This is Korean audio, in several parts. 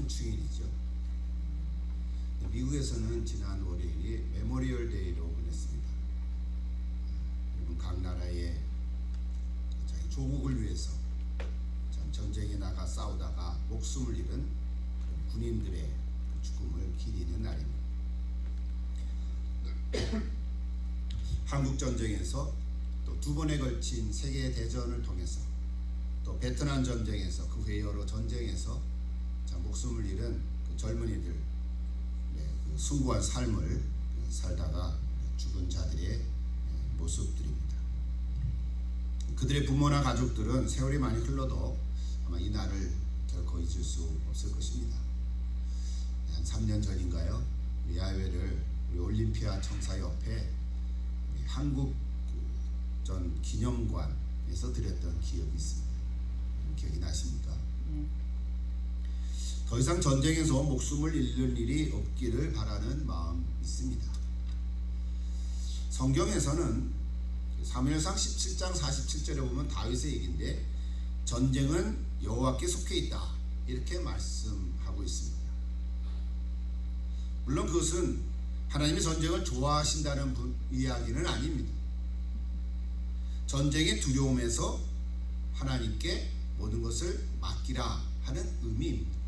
현충일이죠. 미국에서는 지난 월요일이 메모리얼 데이로 보냈습니다. 여러분, 각 나라의 자기 조국을 위해서 전쟁에 나가 싸우다가 목숨을 잃은 군인들의 죽음을 기리는 날입니다. 한국 전쟁에서 또 2번에 걸친 세계 대전을 통해서 또 베트남 전쟁에서 그 외 여러 전쟁에서 목숨을 잃은 그 젊은이들, 그 숭고한 삶을 살다가 죽은 자들의 모습들입니다. 그들의 부모나 가족들은 세월이 많이 흘러도 아마 이 날을 결코 잊을 수 없을 것입니다. 한 3년 전인가요? 야외를 우리 올림피아 청사 옆에 한국 전 기념관에서 드렸던 기억이 있습니다. 기억이 나십니까? 더 이상 전쟁에서 목숨을 잃는 일이 없기를 바라는 마음이 있습니다. 성경에서는 사무엘상 17장 47절에 보면 다윗의 얘기인데, 전쟁은 여호와께 속해 있다 이렇게 말씀하고 있습니다. 물론 그것은 하나님이 전쟁을 좋아하신다는 이야기는 아닙니다. 전쟁의 두려움에서 하나님께 모든 것을 맡기라 하는 의미입니다.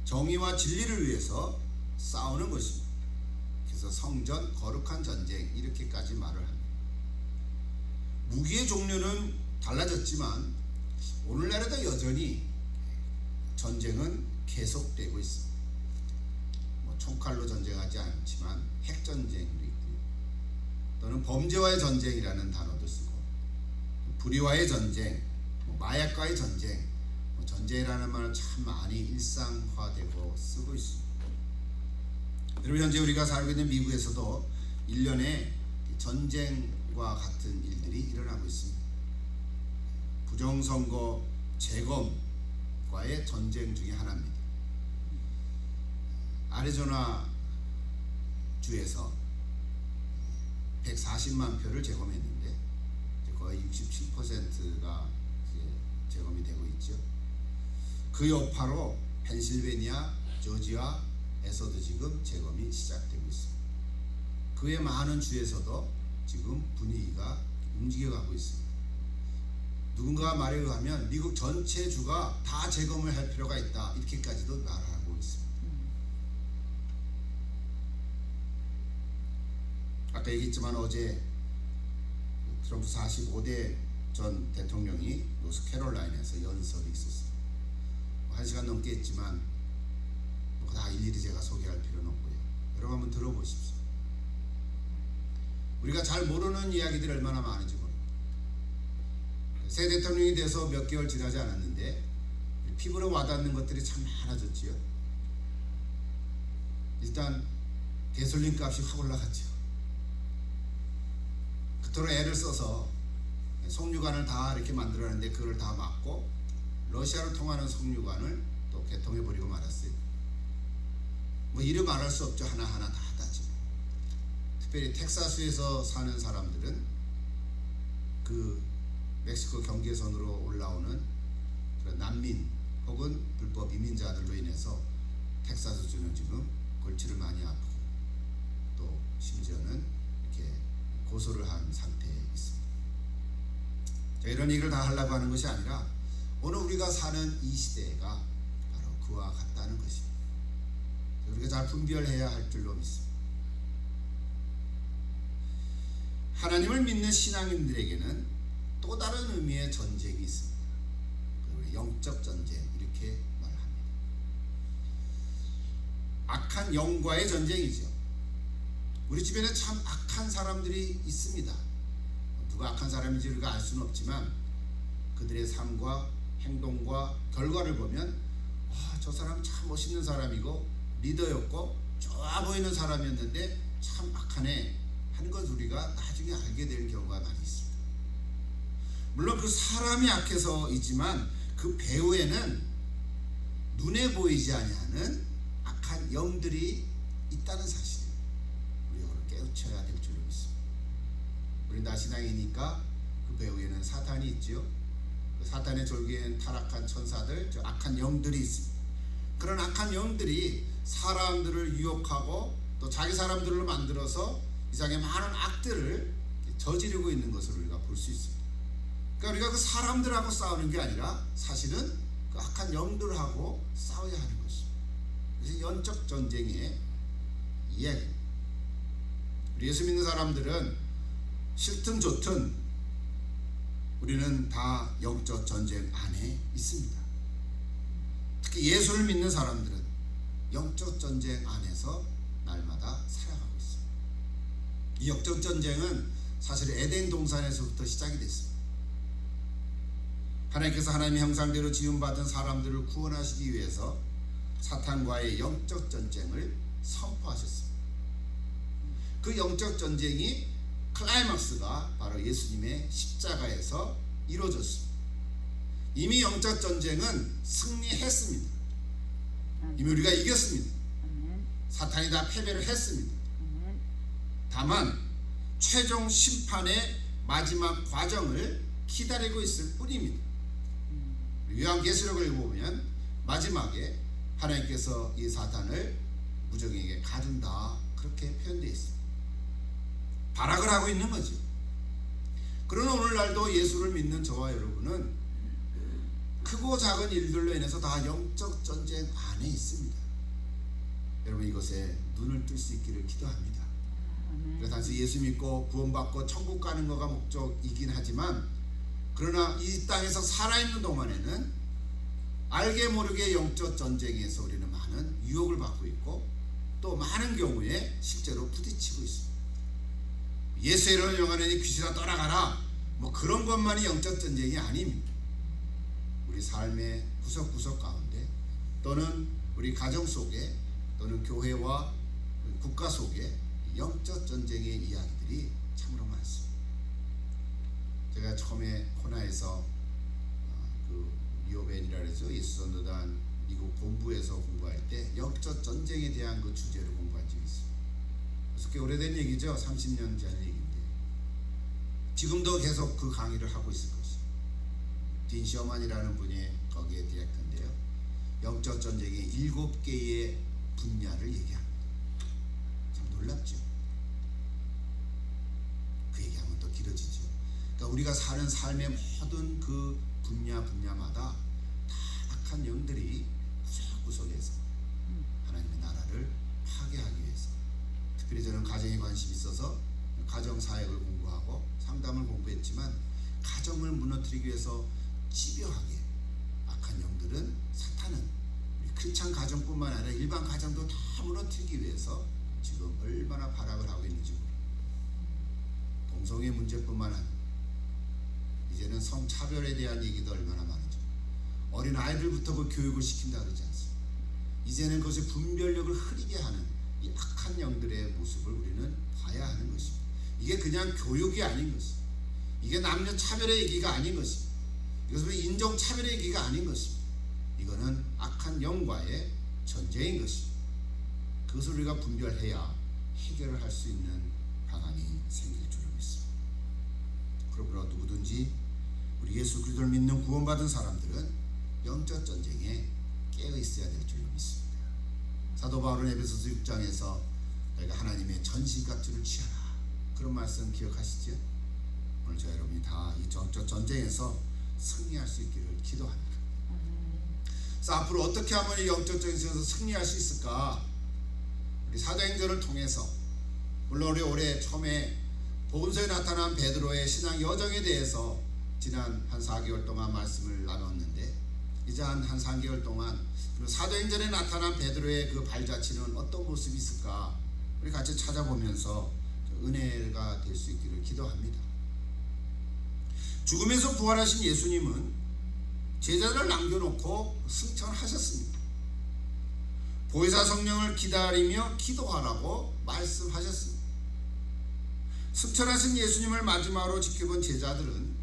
정의와 진리를 위해서 싸우는 것입니다. 그래서 성전, 거룩한 전쟁 이렇게까지 말을 합니다. 무기의 종류는 달라졌지만 오늘날에도 여전히 전쟁은 계속되고 있습니다. 총칼로 전쟁하지 않지만 핵전쟁도 있고요. 또는 범죄와의 전쟁이라는 단어도 쓰고, 불의와의 전쟁, 마약과의 전쟁, 전쟁이라는 말은 참 많이 일상화되고 쓰고 있습니다. 여러분, 현재 우리가 살고 있는 미국에서도 1년에 전쟁과 같은 일들이 일어나고 있습니다. 부정선거 재검과의 전쟁 중에 하나입니다. 아리조나 주에서 140만 표를 재검했는데 거의 67%가 재검이 되고 있죠. 그 여파로 펜실베니아, 조지아에서도 지금 재검이 시작되고 있습니다. 그 외 많은 주에서도 지금 분위기가 움직여가고 있습니다. 누군가 말에 의하면 미국 전체 주가 다 재검을 할 필요가 있다 이렇게까지도 말하고 있습니다. 아까 얘기했지만 어제 트럼프 45대 전 대통령이 노스캐롤라인에서 연설이 있었습니다. 1시간 넘게 했지만 다 일일이 제가 소개할 필요는 없고요. 여러분 한번 들어보십시오. 우리가 잘 모르는 이야기들이 얼마나 많은지 모릅니다. 새 대통령이 돼서 몇 개월 지나지 않았는데 피부로 와닿는 것들이 참 많아졌지요. 일단 가솔린 값이 확 올라갔죠. 그토록 애를 써서 석유관을 다 이렇게 만들었는데 그걸 다 막고 러시아로 통하는 석유관을 또 개통해버리고 말았어요. 이루 말할 수 없죠. 하나하나 다 따지고. 특별히 텍사스에서 사는 사람들은 그 멕시코 경계선으로 올라오는 그런 난민 혹은 불법 이민자들로 인해서 텍사스주는 지금 골치를 많이 아프고 또 심지어는 이렇게 고소를 한 상태에 있습니다. 이런 얘기를 다 하려고 하는 것이 아니라 오늘 우리가 사는 이 시대가 바로 그와 같다는 것입니다. 우리가 잘 분별해야 할 줄로 믿습니다. 하나님을 믿는 신앙인들에게는 또 다른 의미의 전쟁이 있습니다. 영적 전쟁 이렇게 말합니다. 악한 영과의 전쟁이죠. 우리 주변에 참 악한 사람들이 있습니다. 누가 악한 사람인지 우리가 알 수는 없지만 그들의 삶과 행동과 결과를 보면 저 사람 참 멋있는 사람이고 리더였고 좋아 보이는 사람이었는데 참 악하네 하는 것 우리가 나중에 알게 될 경우가 많이 있습니다. 물론 그 사람이 악해서이지만 그 배후에는 눈에 보이지 아니하는 악한 영들이 있다는 사실 우리가 깨우쳐야 될 줄로 믿습니다. 우리 나신앙이니까 그 배후에는 사탄이 있죠. 사탄의 졸개인 타락한 천사들, 저 악한 영들이 있습니다. 그런 악한 영들이 사람들을 유혹하고 또 자기 사람들로 만들어서 이상의 많은 악들을 저지르고 있는 것을 우리가 볼 수 있습니다. 그러니까 우리가 그 사람들하고 싸우는 게 아니라 사실은 그 악한 영들하고 싸워야 하는 것입니다. 그래서 영적 전쟁의 이야기입니다. 우리 예수 믿는 사람들은 싫든 좋든 우리는 다 영적 전쟁 안에 있습니다. 특히 예수를 믿는 사람들은 영적 전쟁 안에서 날마다 살아가고 있습니다. 이 영적 전쟁은 사실 에덴 동산에서부터 시작이 됐습니다. 하나님께서 하나님의 형상대로 지음받은 사람들을 구원하시기 위해서 사탄과의 영적 전쟁을 선포하셨습니다. 그 영적 전쟁이 클라이막스가 바로 예수님의 십자가에서 이루어졌습니다. 이미 영적 전쟁은 승리했습니다. 이미 우리가 이겼습니다. 사탄이 다 패배를 했습니다. 다만 최종 심판의 마지막 과정을 기다리고 있을 뿐입니다. 요한계시록을 읽어보면 마지막에 하나님께서 이 사탄을 무정에게 가둔다, 그렇게 표현되어 있습니다. 발악을 하고 있는 거죠. 그러나 오늘날도 예수를 믿는 저와 여러분은 크고 작은 일들로 인해서 다 영적 전쟁 안에 있습니다. 여러분 이것에 눈을 뜰 수 있기를 기도합니다. 그래서 단지 예수 믿고 구원받고 천국 가는 거가 목적이긴 하지만, 그러나 이 땅에서 살아있는 동안에는 알게 모르게 영적 전쟁에서 우리는 많은 유혹을 받고 있고 또 많은 경우에 실제로 부딪히고 있습니다. 예수의 이름을 명하노니 귀신아 떠나가라, 뭐 그런 것만이 영적 전쟁이 아닙니다. 우리 삶의 구석구석 가운데 또는 우리 가정 속에 또는 교회와 국가 속에 영적 전쟁의 이야기들이 참으로 많습니다. 제가 처음에 코나에서 그 리오벤이라 그래서 예수전도단 미국 본부에서 공부할 때 영적 전쟁에 대한 그 주제로 공부한 적이 있어요. 그래서 꽤 오래된 얘기죠. 30년 전 얘기인데 지금도 계속 그 강의를 하고 있을 것이에요. 딘 셔먼이라는 분이 거기에 디렉터인데요. 영적 전쟁의 7개의 분야를 얘기합니다. 참 놀랍죠. 그 얘기하면 또 길어지죠. 그러니까 우리가 사는 삶의 모든 그 분야마다 다 악한 영들이 구석구석에서 하나님의 나라를 파괴하기 위해서, 특별히 저는 가정에 관심이 있어서 가정사역을 공부하고 상담을 공부했지만, 가정을 무너뜨리기 위해서 집요하게 악한 영들은, 사탄은 우리 크리스찬 가정뿐만 아니라 일반 가정도 다 무너뜨리기 위해서 지금 얼마나 발악을 하고 있는지 모릅니다. 동성애 문제뿐만 아니라 이제는 성차별에 대한 얘기도 얼마나 많죠. 어린 아이들부터 그 교육을 시킨다 그러지 않습니까? 이제는 그것이 분별력을 흐리게 하는 이 악한 영들의 모습을 우리는 봐야 하는 것입니다. 이게 그냥 교육이 아닌 것입니다. 이게 남녀 차별의 얘기가 아닌 것입니다. 이것은 인종차별의 얘기가 아닌 것입니다. 이거는 악한 영과의 전쟁인 것입니다. 그것을 우리가 분별해야 해결을 할 수 있는 방안이 생길 줄로 믿습니다. 그러므로 누구든지 우리 예수 그리스도를 믿는 구원받은 사람들은 영적 전쟁에 깨어 있어야 될 줄로 믿습니다. 사도 바울은 에베소서 6장에서 너희가 하나님의 전신갑주를 취하라, 그런 말씀 기억하시죠? 오늘 저와 여러분이 다 이 영적 전쟁에서 승리할 수 있기를 기도합니다. 그래서 앞으로 어떻게 하면 이 영적 전쟁에서 승리할 수 있을까? 우리 사도행전을 통해서, 물론 우리 올해 처음에 복음서에 나타난 베드로의 신앙 여정에 대해서 지난 한 4개월 동안 말씀을 나눴는데, 이제 한 3개월 동안 사도행전에 나타난 베드로의 그 발자취는 어떤 모습이 있을까 우리 같이 찾아보면서 은혜가 될 수 있기를 기도합니다. 죽음에서 부활하신 예수님은 제자를 남겨놓고 승천하셨습니다. 보혜사 성령을 기다리며 기도하라고 말씀하셨습니다. 승천하신 예수님을 마지막으로 지켜본 제자들은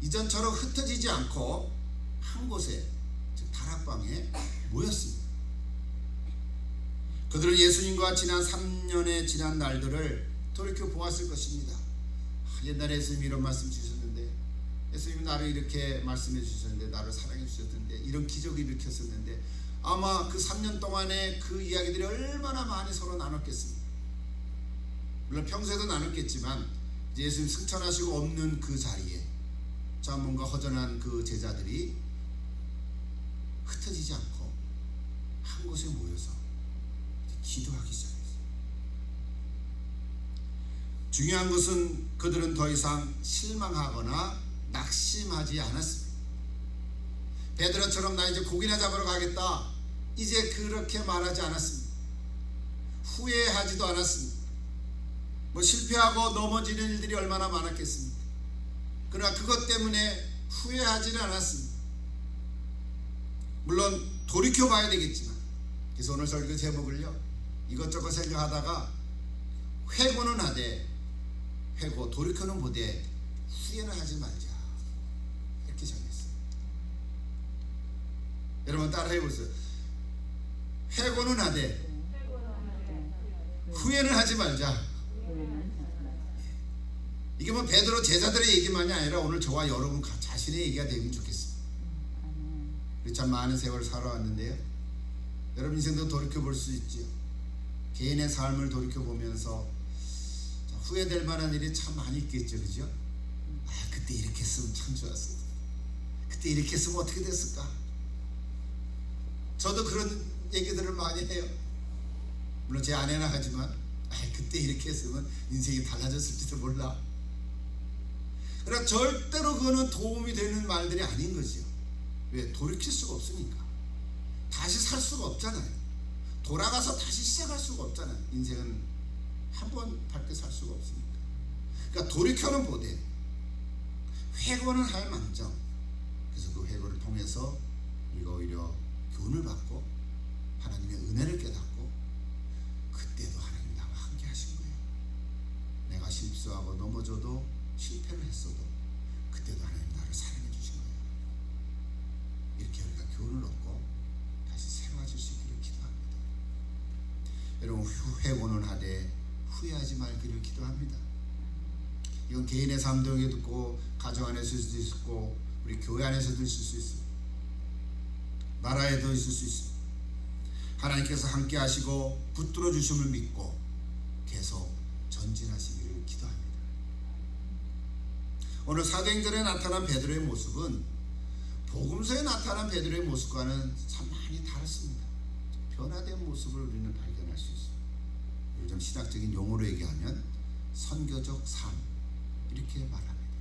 이전처럼 흩어지지 않고 한 곳에, 즉 다락방에 모였습니다. 그들은 예수님과 지난 3년의 지난 날들을 돌이켜 보았을 것입니다. 옛날에 예수님이 이런 말씀 주셨는데 예수님이 나를 이렇게 말씀해 주셨는데, 나를 사랑해 주셨는데, 이런 기적을 일으켰었는데, 아마 그 3년 동안에 그 이야기들이 얼마나 많이 서로 나눴겠습니까? 물론 평소에도 나눴겠지만 예수님 승천하시고 없는 그 자리에 참 뭔가 허전한 그 제자들이 흩어지지 않고 한 곳에 모여서 기도하기 시작했어요. 중요한 것은 그들은 더 이상 실망하거나 낙심하지 않았습니다. 베드로처럼 나 이제 고기나 잡으러 가겠다, 이제 그렇게 말하지 않았습니다. 후회하지도 않았습니다. 실패하고 넘어지는 일들이 얼마나 많았겠습니까? 그러나 그것 때문에 후회하지는 않았습니다. 물론 돌이켜봐야 되겠지만, 그래서 오늘 설교 제목을요, 이것저것 생각하다가 회고는 하되, 회고 돌이켜는 보되 후회는 하지 말자, 이렇게 정했어요. 여러분 따라 해보세요. 회고는 하되 후회는 하지 말자. 이게 뭐 베드로 제자들의 얘기만이 아니라 오늘 저와 여러분 자신의 얘기가 되면 좋겠습니다. 우리 참 많은 세월을 살아왔는데요, 여러분 인생도 돌이켜볼 수 있지요. 개인의 삶을 돌이켜보면서 후회될 만한 일이 참 많이 있겠죠, 그죠? 그때 이렇게 했으면 참 좋았을 텐데, 그때 이렇게 했으면 어떻게 됐을까? 저도 그런 얘기들을 많이 해요. 물론 제 아내나 하지만, 그때 이렇게 했으면 인생이 달라졌을지도 몰라. 그러나 절대로 그거는 도움이 되는 말들이 아닌 거죠. 왜? 돌이킬 수가 없으니까. 다시 살 수가 없잖아요. 돌아가서 다시 시작할 수가 없잖아요. 인생은 한 번밖에 살 수가 없으니까. 그러니까 돌이켜는 보되 회고는 할 망정. 그래서 그 회고를 통해서 우리가 오히려 교훈을 받고 하나님의 은혜를 깨닫고, 그때도 하나님 나와 함께 하신 거예요. 내가 실수하고 넘어져도 실패를 했어도 그때도 하나님 나를 사랑해 주신 거예요. 이렇게 우리가 교훈을 얻고 다시 새로워질 수 있기를 기도합니다. 여러분, 회고는 하되 후회하지 말기를 기도합니다. 이건 개인의 삶도 있고, 가정 안에서도 있고, 우리 교회 안에서도 있을 수 있습니다. 나라에도 있을 수 있습니다. 하나님께서 함께 하시고 붙들어 주심을 믿고 계속 전진하시기를 기도합니다. 오늘 사도행전에 나타난 베드로의 모습은 복음서에 나타난 베드로의 모습과는 참 많이 다릅니다. 변화된 모습을 우리는 발견할 수 있어요. 요즘 신학적인 용어로 얘기하면 선교적 삶, 이렇게 말합니다.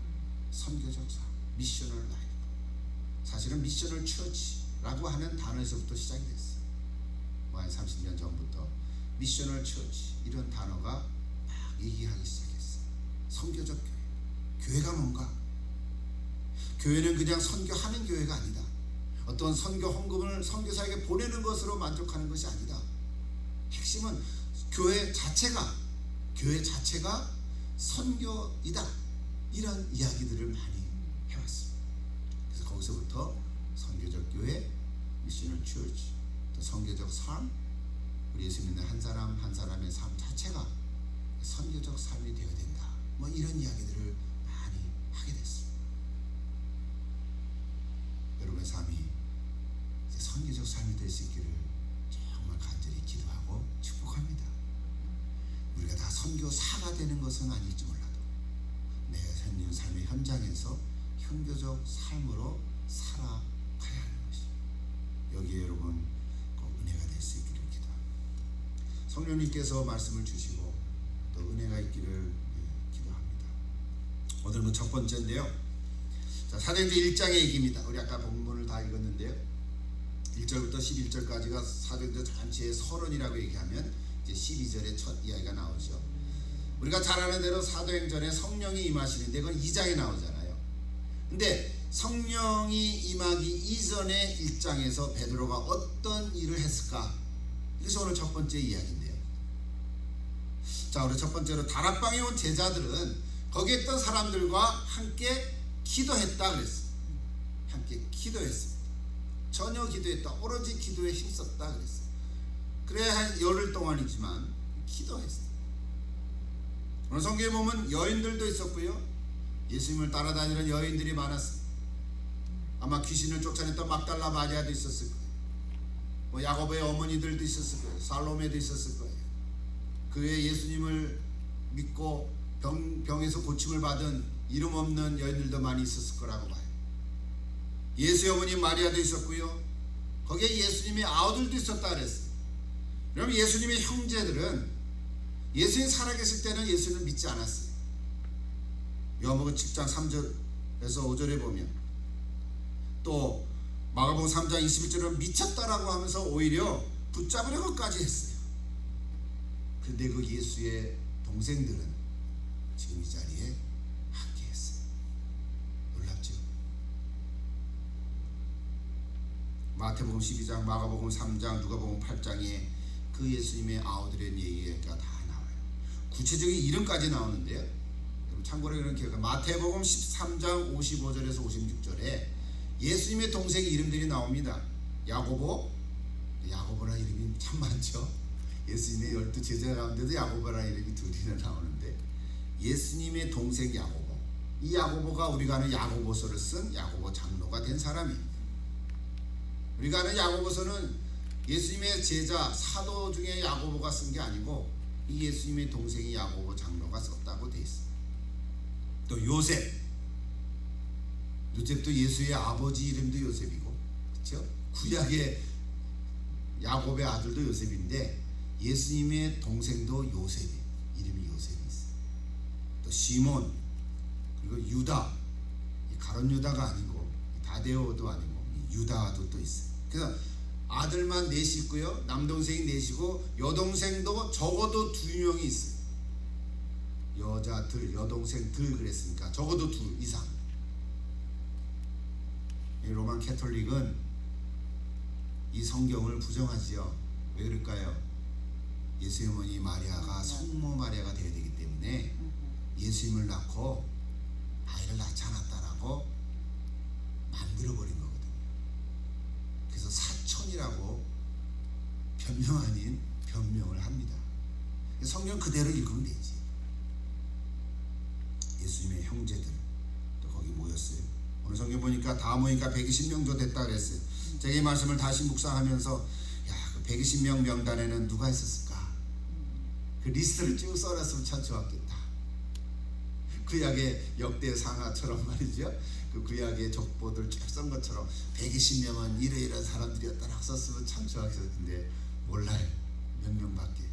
선교적 삶, 미셔널 라이프. 사실은 미셔널 처치라고 하는 단어에서부터 시작이 됐어요. 한 30년 전부터 미셔널 처치, 이런 단어가 막 얘기하기 시작했어요. 선교적 교회. 교회가 뭔가? 교회는 그냥 선교하는 교회가 아니다. 어떤 선교 헌금을 선교사에게 보내는 것으로 만족하는 것이 아니다. 핵심은 교회 자체가 선교이다. 이런 이야기들을 많이 해왔습니다. 그래서 거기서부터 선교적 교회, 미셔널 처치, 또 선교적 삶, 우리 예수 믿는 한 사람 한 사람의 삶 자체가 선교적 삶이 되어야 된다. 이런 이야기들을 많이 하게 됐습니다. 여러분의 삶이 이제 선교적 삶이 될 수 있기를 정말 간절히 기도하고 축복합니다. 우리가 다 선교사가 되는 것은 아닐지 몰라도 내 삶의 현장에서 선교적 삶으로 살아가야 하는 것이, 여기에 여러분 꼭 은혜가 될 수 있기를 기도합니다. 성령님께서 말씀을 주시고 또 은혜가 있기를 기도합니다. 오늘은 첫 번째인데요, 사도행전 1장의 얘기입니다. 우리 아까 본문을 다 읽었는데요, 1절부터 11절까지가 사도행전 전체의 서론이라고 얘기하면 이제 12절의 첫 이야기가 나오죠. 우리가 잘 아는 대로 사도행전에 성령이 임하시는데 그건 2장에 나오잖아요. 근데 성령이 임하기 이전의 1장에서 베드로가 어떤 일을 했을까? 이것이 오늘 첫 번째 이야기인데요. 자, 우리 첫 번째로 다락방에 온 제자들은 거기에 있던 사람들과 함께 기도했다 그랬어요. 함께 기도했습니다. 전혀 기도했다, 오로지 기도에 힘썼다 그랬어요. 그래 한 열흘 동안이지만 기도했어요. 오늘 성경에 보면 여인들도 있었고요, 예수님을 따라다니는 여인들이 많았어요. 아마 귀신을 쫓아냈던 막달라 마리아도 있었을 거예요. 뭐 야고보의 어머니들도 있었을 거예요. 살로메도 있었을 거예요. 그 외에 예수님을 믿고 병에서 고침을 받은 이름 없는 여인들도 많이 있었을 거라고 봐요. 예수의 어머니 마리아도 있었고요. 거기에 예수님의 아우들도 있었다 그랬어요. 그럼 예수님의 형제들은 예수님이 살아계실 때는 예수님을 믿지 않았어요. 요한복음 7장 3절에서 5절에 보면, 또 마가복음 3장 21절은 미쳤다라고 하면서 오히려 붙잡으려고까지 했어요. 그런데 그 예수의 동생들은 지금 이 자리에 함께했어요. 놀랍죠? 마태복음 12장, 마가복음 3장, 누가복음 8장에 그 예수님의 아우들의 얘기가 다 나와요. 구체적인 이름까지 나오는데요. 참고로 이런 기억, 마태복음 13장 55절에서 56절에 예수님의 동생 이름들이 나옵니다. 야고보라는 이름이 참 많죠. 예수님의 12 제자 가운데도 야고보라는 이름이 둘이나 나오는데, 예수님의 동생 야고보, 이 야고보가 우리가 아는 야고보서를 쓴 야고보 장로가 된 사람입니다. 우리가 아는 야고보서는 예수님의 제자 사도 중에 야고보가 쓴 게 아니고 이 예수님의 동생이 야고보 장로가 썼다고 돼 있어요. 또 요셉도 예수의 아버지 이름도 요셉이고, 그렇죠? 구약의 야곱의 아들도 요셉인데 예수님의 동생도 요셉이, 이름이 요셉이 있어요. 또 시몬, 그리고 유다, 가룟 유다가 아니고 다데오도 아니고 유다도 또 있어요. 그래서 아들만 넷이 있고요, 남동생이 넷이고 여동생도 적어도 2명이 있어요. 여자 들, 여동생 들 그랬으니까 적어도 2 이상. 이 로만 캐톨릭은 이 성경을 부정하지요. 왜 그럴까요? 예수의 어머니 마리아가 성모 마리아가 되어야 되기 때문에 예수님을 낳고 아이를 낳지 않았다라고 만들어버린 거거든요. 그래서 사촌이라고 변명 아닌 변명을 합니다. 성경 그대로 읽으면 되지. 예수님의 형제들 또 거기 모였어요. 오늘 성경 보니까 다 모이니까 120명 정도 됐다 그랬어요. 제가 이 말씀을 다시 묵상하면서, 그 120명 명단에는 누가 있었을까? 그 리스트를 쭉 써놨으면 참 좋았겠다. 구약의 역대 상하처럼 말이죠. 그 구약의 족보들 쭉 쓴 것처럼 120명은 이러이러한 사람들이었다라고 썼으면 참 좋았을 텐데 몰라요. 몇 명밖에.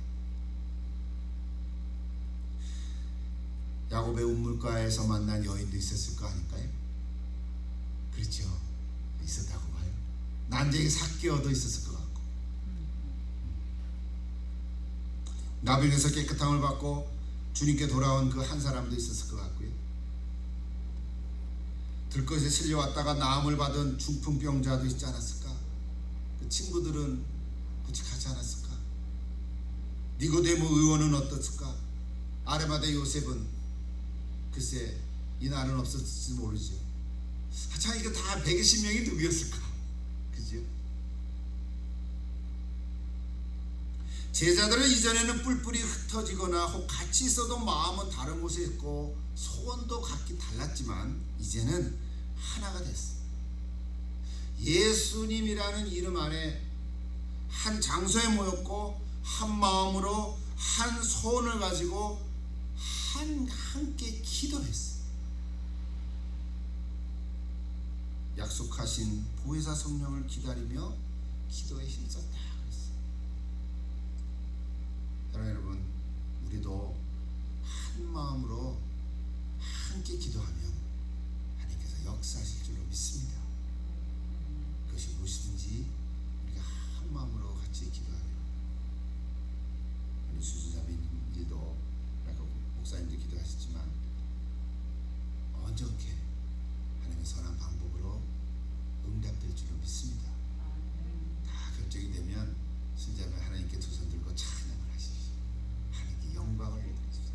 야곱의 운물가에서 만난 여인도 있었을 거 아닐까요? 그렇죠. 있었다고 봐요. 난쟁이 삭개어도 있었을 것 같고, 나병에서 깨끗함을 받고 주님께 돌아온 그 한 사람도 있었을 것 같고요. 들것에 실려왔다가 나음을 받은 중풍병자도 있지 않았을까? 그 친구들은 부직하지 않았을까? 니고데모 의원은 어떻을까? 아레마대 요셉은 글쎄 이날은 없었을지 모르죠. 참 이거 다 120명이 누구였을까? 그죠? 제자들은 이전에는 뿔뿔이 흩어지거나 혹 같이 있어도 마음은 다른 곳에 있고 소원도 각기 달랐지만 이제는 하나가 됐어. 예수님이라는 이름 안에 한 장소에 모였고 한 마음으로 한 소원을 가지고 함께 기도했어. 약속하신 보혜사 성령을 기다리며 기도에 힘썼다 그랬어. 사랑하는 여러분, 우리도 한 마음으로 함께 기도하면 하나님께서 역사하실 줄로 믿습니다. 그것이 무엇이든지 우리가 한 마음으로 같이 기도하며, 우리 수주자매님들도 목사님도 기도하셨지만 언제게 하나님의 선한 방법으로 응답될 줄로 믿습니다. 다 결정이 되면 순자매 하나님께 두 손 들고 찬양을 하십시오. 하나님께 영광을 드리십시오.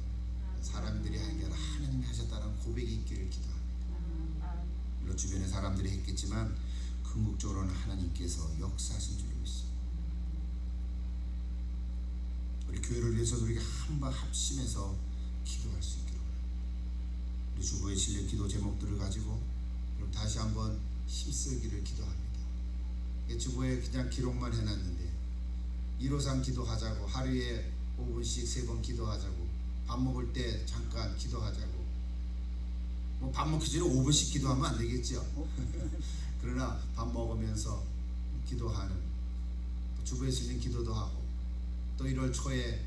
사람들이 하는 게 아니라 하나님이 하셨다는 고백이 있기를 기도합니다. 물론 주변에 사람들이 했겠지만 궁극적으로는 하나님께서 역사하신 줄로 믿습니다. 우리 교회를 위해서 우리가 한번 합심해서 기도할 수 있기를 바랍니다. 우리 주보에 실린 기도 제목들을 가지고 그럼 다시 한번 힘쓰기를 기도합니다. 주보에 그냥 기록만 해놨는데 153 기도하자고, 하루에 5분씩 3번 기도하자고, 밥 먹을 때 잠깐 기도하자고. 뭐 밥 먹기 전에 5분씩 기도하면 안 되겠죠. 그러나 밥 먹으면서 기도하는, 또 주보에 실린 기도도 하고, 또 1월 초에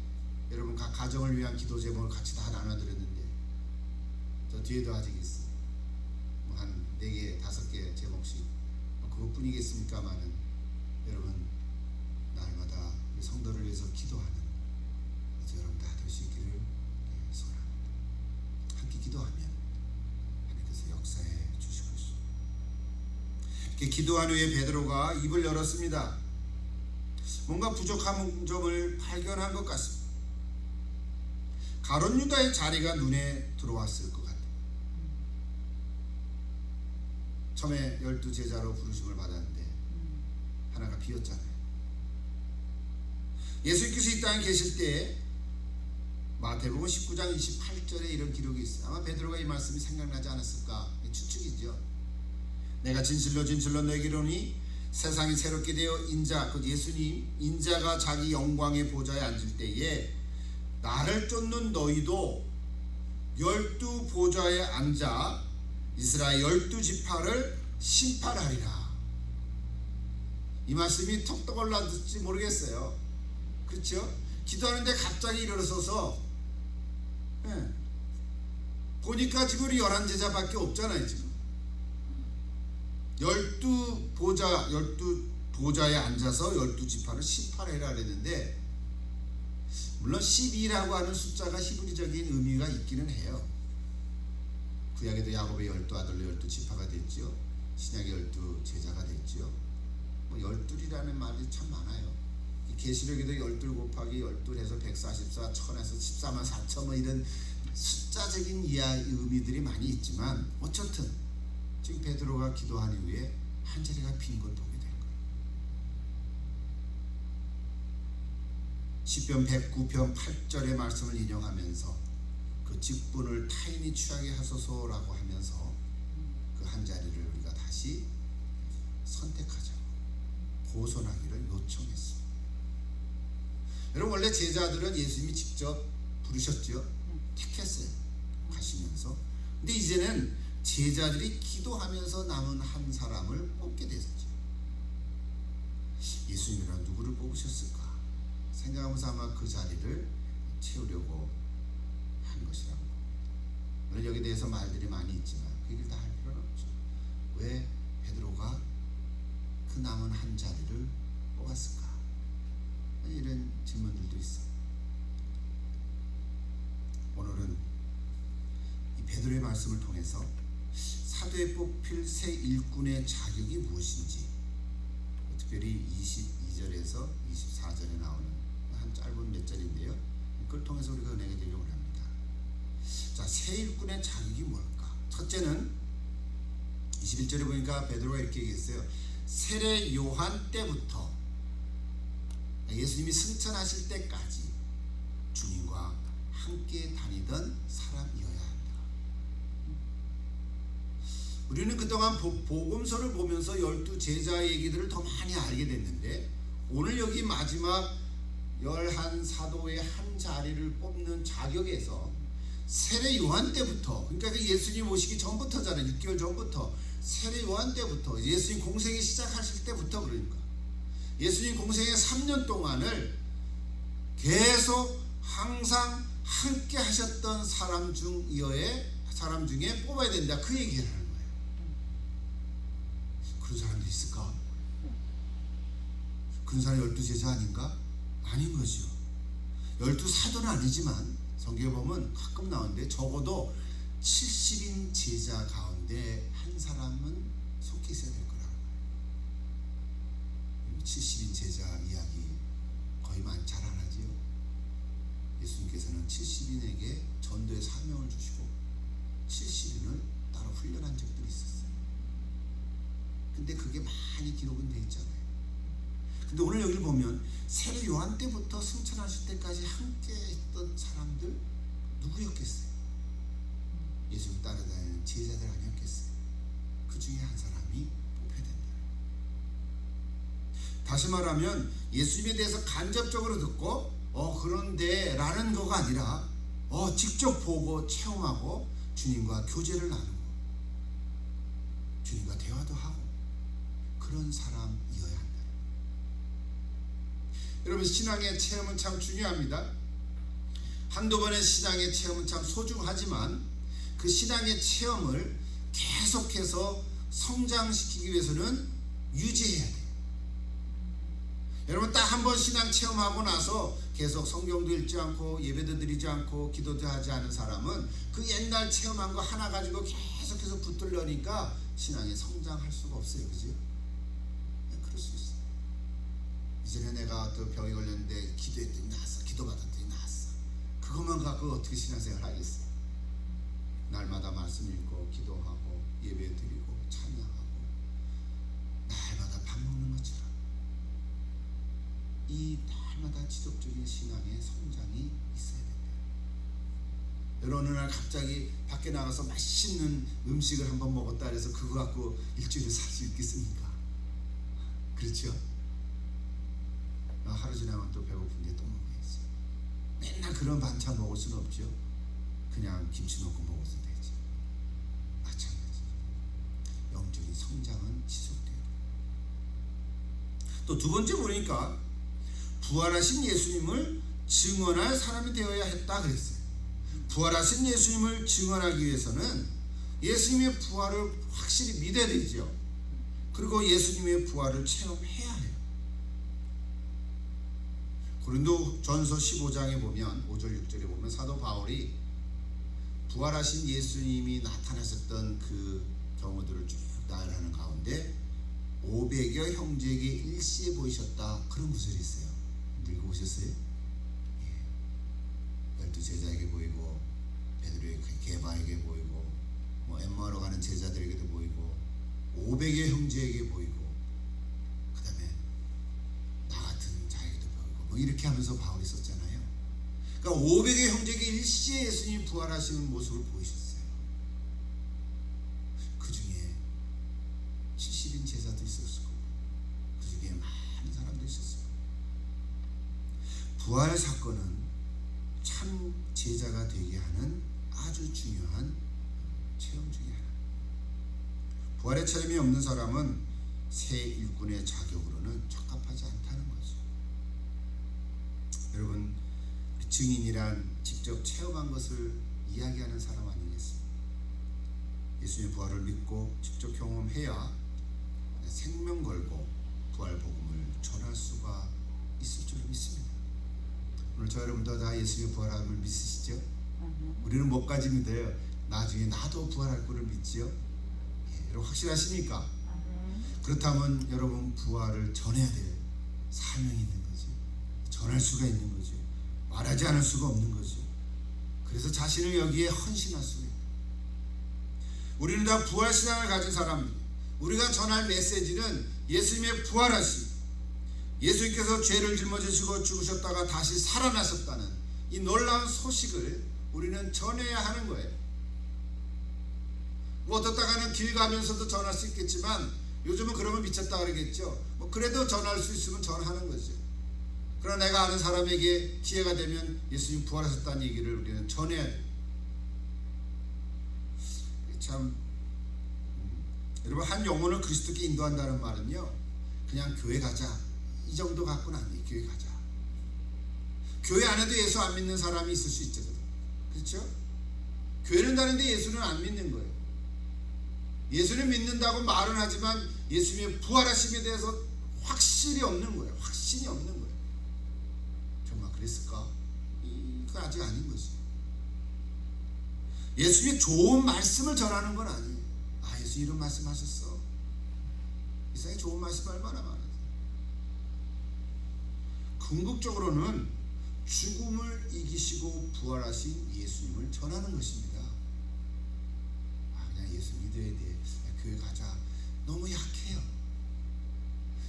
여러분 각 가정을 위한 기도 제목을 같이 다 나눠드렸는데 저 뒤에도 아직 있어요. 뭐 한 4개, 5개 제목씩. 그것뿐이겠습니까마는 여러분 날마다 우리 성도를 위해서 기도하는 여러분 다 될 수 있기를 소원합니다. 함께 기도하면 하나님께서 역사해 주실 것입니다. 이렇게 기도한 후에 베드로가 입을 열었습니다. 뭔가 부족한 점을 발견한 것 같습니다. 가룟 유다의 자리가 눈에 들어왔을 것 같아요. 처음에 12제자로 부르심을 받았는데 하나가 비었잖아요. 예수님께서 이 땅에 계실 때 마태복음 19장 28절에 이런 기록이 있어요. 아마 베드로가 이 말씀이 생각나지 않았을까 추측이죠. 내가 진실로 진실로 너에게 이르노니 세상이 새롭게 되어 인자, 곧 예수님 인자가 자기 영광의 보좌에 앉을 때에 나를 쫓는 너희도 12 보좌에 앉아 이스라엘 12지파를 심판하리라. 이 말씀이 톡 떠올랐을지 모르겠어요. 그렇죠? 기도하는데 갑자기 일어서서 보니까 지금 우리 11제자밖에 없잖아요. 지금 12 보좌에 앉아서 12지파를 심판해라 그랬는데, 물론 12라고 하는 숫자가 히브리적인 의미가 있기는 해요. 구약에도 야곱의 12아들로 12지파가 됐죠. 신약의 12제자가 됐죠. 뭐 12이라는 말이 참 많아요. 계시록에도 12 곱하기 12 해서 144, 1000에서 14만 4천 뭐 이런 숫자적인 의미들이 많이 있지만 어쨌든 지금 베드로가 기도한 이후에 한 자리가 빈 걸 보게 된 거예요. 시편 109편 8절의 말씀을 인용하면서 그 직분을 타인이 취하게 하소서라고 하면서 그 한 자리를 우리가 다시 선택하자고 보존하기를 요청했습니다. 여러분 원래 제자들은 예수님이 직접 부르셨죠. 택했어요. 가시면서. 근데 이제는 제자들이 기도하면서 남은 한 사람을 뽑게 됐죠. 예수님이란 누구를 뽑으셨을까 생각하면서 아마 그 자리를 채우려고 한 것이라고. 물론 여기에 대해서 말들이 많이 있지만 그 얘기를 다 할 필요는 없죠. 왜 베드로가 그 남은 한 자리를 뽑았을까? 이런 질문들도 있어요. 오늘은 이 베드로의 말씀을 통해서 사도에 뽑힐 새 일꾼의 자격이 무엇인지, 특별히 22절에서 24절에 나오는 한 짧은 몇 절인데요, 그걸 통해서 우리가 은혜가 되려고 합니다. 자, 새 일꾼의 자격이 뭘까? 첫째는 21절에 보니까 베드로가 이렇게 얘기했어요. 세례 요한 때부터 예수님이 승천하실 때까지 주님과 함께 다니던 사람이어야 한다. 우리는 그동안 복음서를 보면서 12제자의 얘기들을 더 많이 알게 됐는데, 오늘 여기 마지막 11사도의 한 자리를 뽑는 자격에서 세례 요한 때부터, 그러니까 그 예수님 오시기 전부터잖아요. 6개월 전부터, 세례 요한 때부터, 예수님 공생이 시작하실 때부터, 그러니까 예수님 공생의 3년 동안을 계속 항상 함께 하셨던 사람 중에 뽑아야 된다, 그 얘기를 하는 거예요. 그런 사람도 있을까? 그런 사람이 12제자 아닌가? 아닌 거죠. 12사도는 아니지만 성경에 보면 가끔 나오는데 적어도 70인 제자 가운데 한 사람은 속해 있어야 될 거라고. 70인 제자 이야기 거의 잘 안 하지요. 예수님께서는 70인에게 전도의 사명을 주시고 70인을 따로 훈련한 적들이 있었어요. 근데 그게 많이 기록은 돼 있잖아요. 근데 오늘 여기를 보면 세례 요한 때부터 승천하실 때까지 함께 했던 사람들 누구였겠어요? 예수님 따라다니는 제자들 아니었겠어요? 그 중에 한 사람이 뽑혀야 된다. 다시 말하면 예수님에 대해서 간접적으로 듣고 그런데 라는 거가 아니라 직접 보고 체험하고 주님과 교제를 나누고 주님과 대화도 하고 그런 사람이어야 한다. 여러분, 신앙의 체험은 참 중요합니다. 한두 번의 신앙의 체험은 참 소중하지만 그 신앙의 체험을 계속해서 성장시키기 위해서는 유지해야 돼요. 여러분, 딱 한 번 신앙 체험하고 나서 계속 성경도 읽지 않고 예배도 드리지 않고 기도도 하지 않은 사람은 그 옛날 체험한 거 하나 가지고 계속해서 붙들려니까 신앙에 성장할 수가 없어요. 그죠? 네, 그럴 수 있어요. 이전에 내가 어떤 병이 걸렸는데 기도했더니 나았어. 기도받았더니 나았어. 그것만 갖고 어떻게 신앙생활 하겠어요? 날마다 말씀 읽고 기도하고 예배 드리고 찬양하고 날마다 밥 먹는 것처럼 이 날마다 지속적인 신앙의 성장이 있어야 된다. 여러분, 어느 날 갑자기 밖에 나가서 맛있는 음식을 한번 먹었다 해서 그거 갖고 일주일을 살 수 있겠습니까? 그렇죠? 하루 지나면 또 배고픈데 또 먹어야지. 맨날 그런 반찬 먹을 수는 없죠. 그냥 김치 넣고 먹어도 되지. 마찬가지. 영적인 성장은 지속돼야 돼요. 또 두 번째 보니까 부활하신 예수님을 증언할 사람이 되어야 했다 그랬어요. 부활하신 예수님을 증언하기 위해서는 예수님의 부활을 확실히 믿어야 되죠. 그리고 예수님의 부활을 체험해야 해요. 고린도전서 15장에 보면 5절 6절에 보면 사도 바울이 부활하신 예수님이 나타나셨던 그 경우들을 쭉 나열하는 가운데 500여 형제에게 일시에 보이셨다, 그런 구절이 있어요. 읽어보셨어요? 예. 12제자에게 보이고 베드로에게, 게바에게 보이고 엠마오로 가는 제자들에게도 보이고 500여 형제에게 보이고 그 다음에 나 같은 자에게도 보이고 이렇게 하면서 바울이 썼잖아요. 그러니까 500여 형제에게 일시에 예수님이 부활하시는 모습을 보이셨어요. 그 중에 70인 제자도 있었고 그 중에 많은 사람도 있었어요. 부활 사건은 참 제자가 되게 하는 아주 중요한 체험 중에 하나. 부활의 체험이 없는 사람은 새 일꾼의 자격으로는 적합하지 않다는 거죠. 여러분, 증인이란 직접 체험한 것을 이야기하는 사람 아니겠습니까? 예수님의 부활을 믿고 직접 경험해야 생명 걸고 부활 복음을 전할 수가 있을 줄 믿습니다. 오늘 저 여러분도 다 예수님의 부활함을 믿으시죠? 우리는 뭐까지 믿어요? 나중에 나도 부활할 거를 믿지요? 예, 여러분 확실하십니까? 그렇다면 여러분 부활을 전해야 될 사명이 있는 거죠. 전할 수가 있는 거죠. 말하지 않을 수가 없는 거죠. 그래서 자신을 여기에 헌신할 수가 있다. 우리는 다 부활신앙을 가진 사람입니다. 우리가 전할 메시지는 예수님의 부활하심, 예수님께서 죄를 짊어지시고 죽으셨다가 다시 살아나셨다는 이 놀라운 소식을 우리는 전해야 하는 거예요. 어떻다가는 길 가면서도 전할 수 있겠지만 요즘은 그러면 미쳤다 그러겠죠. 그래도 전할 수 있으면 전하는 거죠. 그러나 내가 아는 사람에게 기회가 되면 예수님 부활하셨다는 얘기를 우리는 전해야 돼요. 참 여러분, 한 영혼을 그리스도께 인도한다는 말은요, 그냥 교회 가자 이 정도 갖고는 안 돼요. 교회 가자. 교회 안에도 예수 안 믿는 사람이 있을 수 있죠. 그렇죠? 교회는 다른데 예수는 안 믿는 거예요. 예수는 믿는다고 말은 하지만 예수님의 부활하심에 대해서 확실히 없는 거예요. 확신이 없는 거예요. 정말 그랬을까? 그건 아직 아닌 거지. 예수님의 좋은 말씀을 전하는 건 아니에요. 예수 이런 말씀 하셨어. 이 세상에 좋은 말씀 얼마나 많아요. 궁극적으로는 죽음을 이기시고 부활하신 예수님을 전하는 것입니다. 그냥 예수 믿어야 돼. 교회 가자. 너무 약해요.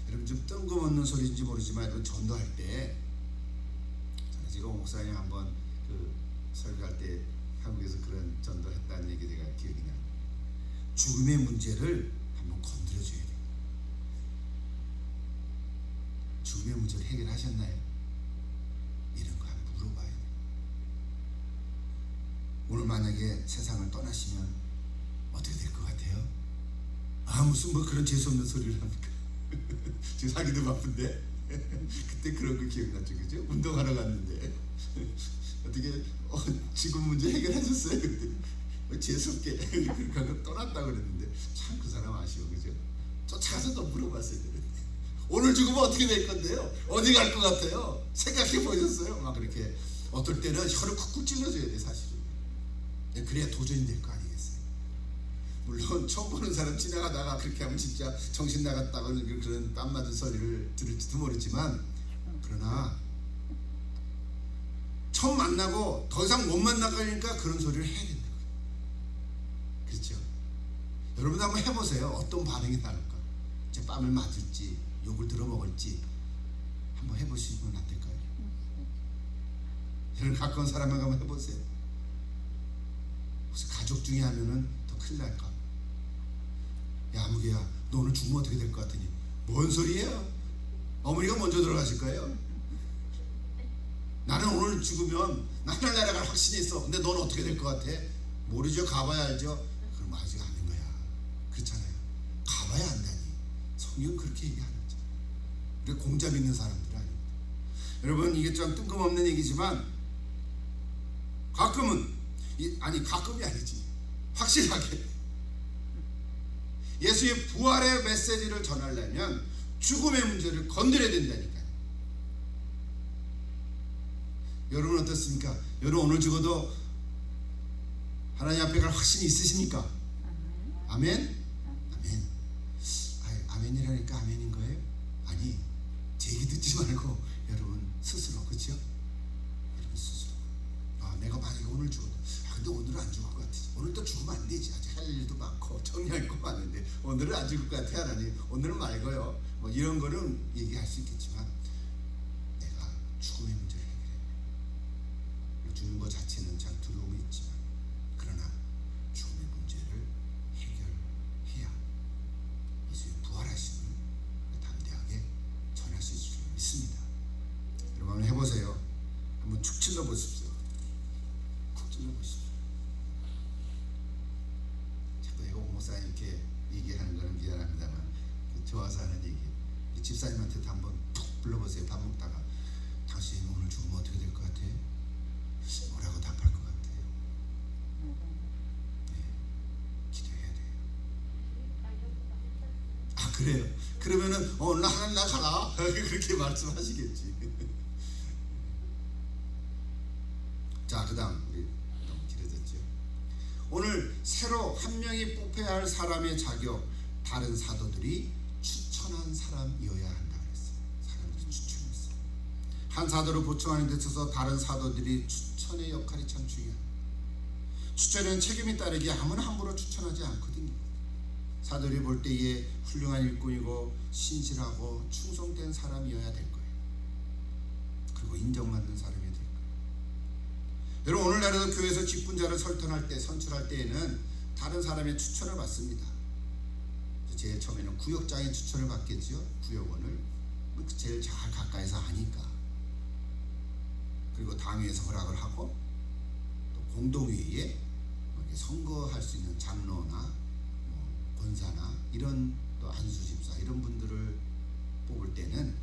여러분, 좀 뜬금없는 소리인지 모르지만 여러분, 전도할 때 저는 지금 목사님 한번 설교할 때 한국에서 그런 전도했다는 얘기 제가 기억이 나요. 죽음의 문제를 한번 건드려줘야 돼요. 죽음의 문제를 해결하셨나요? 이런 거 한번 물어봐야 돼요. 오늘 만약에 세상을 떠나시면 어떻게 될 것 같아요? 무슨 뭐 그런 재수없는 소리를 합니까? 지금 하기도 바쁜데 그때 그런 거 기억났죠, 그죠? 운동하러 갔는데 어떻게 지금 문제 해결하셨어요? 그랬더니 재수없게 그렇게 하고 떠났다고 그랬는데 참 그 사람 아쉬워, 그죠? 쫓아가서 또 물어봤어야 되는데 오늘 죽으면 어떻게 될 건데요? 어디 갈 것 같아요? 생각해 보셨어요? 막 그렇게 어떨 때는 혀를 쿡쿡 찔러줘야 돼, 사실은. 그래야 도전이 될 거 아니겠어요? 물론 처음 보는 사람 지나가다가 그렇게 하면 진짜 정신 나갔다고 그런 땀 맞은 소리를 들을지도 모르지만, 그러나 처음 만나고 더 이상 못 만나가니까 그런 소리를 해야 된다고요. 그렇죠? 여러분도 한번 해보세요. 어떤 반응이 나올까? 제 뺨을 맞을지 욕을 들어먹을지 한번 해보시면 안 될까요? 여러분 가까운 사람에게 한번 해보세요. 혹시 가족 중에 하면은 더 큰일 날까? 야, 아무개야, 너 오늘 죽으면 어떻게 될 것 같으니? 뭔 소리예요? 어머니가 먼저 들어가실 거예요. 나는 오늘 죽으면 나는 날아갈 확신이 있어. 근데 넌 어떻게 될 것 같아? 모르죠. 가봐야 알죠. 그럼 아직 아는 거야. 그렇잖아요. 가봐야 안다니. 성경 그렇게 얘기하는 거죠. 우리 공자 믿는 사람들은 아닙니다. 여러분, 이게 좀 뜬금없는 얘기지만 가끔은, 아니 가끔이 아니지, 확실하게 예수의 부활의 메시지를 전하려면 죽음의 문제를 건드려야 된다니까요. 여러분 어떻습니까? 여러분 오늘 죽어도 하나님 앞에 갈 확신이 있으십니까? 아멘? 아멘. 아멘이라니까 아멘인 거예요? 아니, 제 얘기 듣지 말고 여러분 스스로, 그렇죠? 여러분 스스로, 내가 만약에 오늘 죽어도, 근데 오늘은 안 죽을 것 같아. 오늘 또 죽으면 안 되지. 아직 할 일도 많고 정리할 거 많은데 오늘은 안 죽을 것 같아. 하나님, 오늘은 말고요. 뭐 이런 거는 얘기할 수 있겠지만, 내가 죽음의 문제를 해결해. 죽는 것 자체는 참 두려움이 있지만, 그러나 죽음의 문제를 해결해야 예수의 부활하심을 담대하게 전할 수 있을 줄 믿습니다. 여러분 한번 해보세요. 한번 축 찔러 보십시오. 쿡 찔러 보십시오. 자꾸 내가 목사님 이렇게 얘기하는 거는 미안합니다만 좋아서 하는 얘기. 집사님한테도 한번 푹 불러보세요. 밥 먹다가 당신 오늘 죽으면 어떻게 될 것 같아? 뭐라고 답할 것 같아요? 네, 기도해야 돼요. 그래요? 그러면은 오늘 하나님 나 가라 그렇게 말씀하시겠지. 자, 그 다음 우리 너무 길어졌죠. 오늘 새로 한 명이 뽑혀야 할 사람의 자격, 다른 사도들이 추천한 사람이어야 한다 그랬어요. 사람들이 추천했어요. 한 사도를 보충하는 데 있어서 다른 사도들이 추천의 역할이 참 중요해요. 추천은 책임이 따르기 아무나 함부로 추천하지 않거든요. 사도들이 볼 때에 훌륭한 일꾼이고 신실하고 충성된 사람이어야 될 거예요. 그리고 인정받는 사람이 될 거예요. 여러분, 오늘날에도 교회에서 직분자를 선출할 때에는 다른 사람의 추천을 받습니다. 제일 처음에는 구역장의 추천을 받겠죠. 구역원을 제일 잘 가까이서 하니까. 그리고 당회에서 허락을 하고, 또 공동회의에 선거할 수 있는 장로나 권사나 이런, 또 안수 집사 이런 분들을 뽑을 때는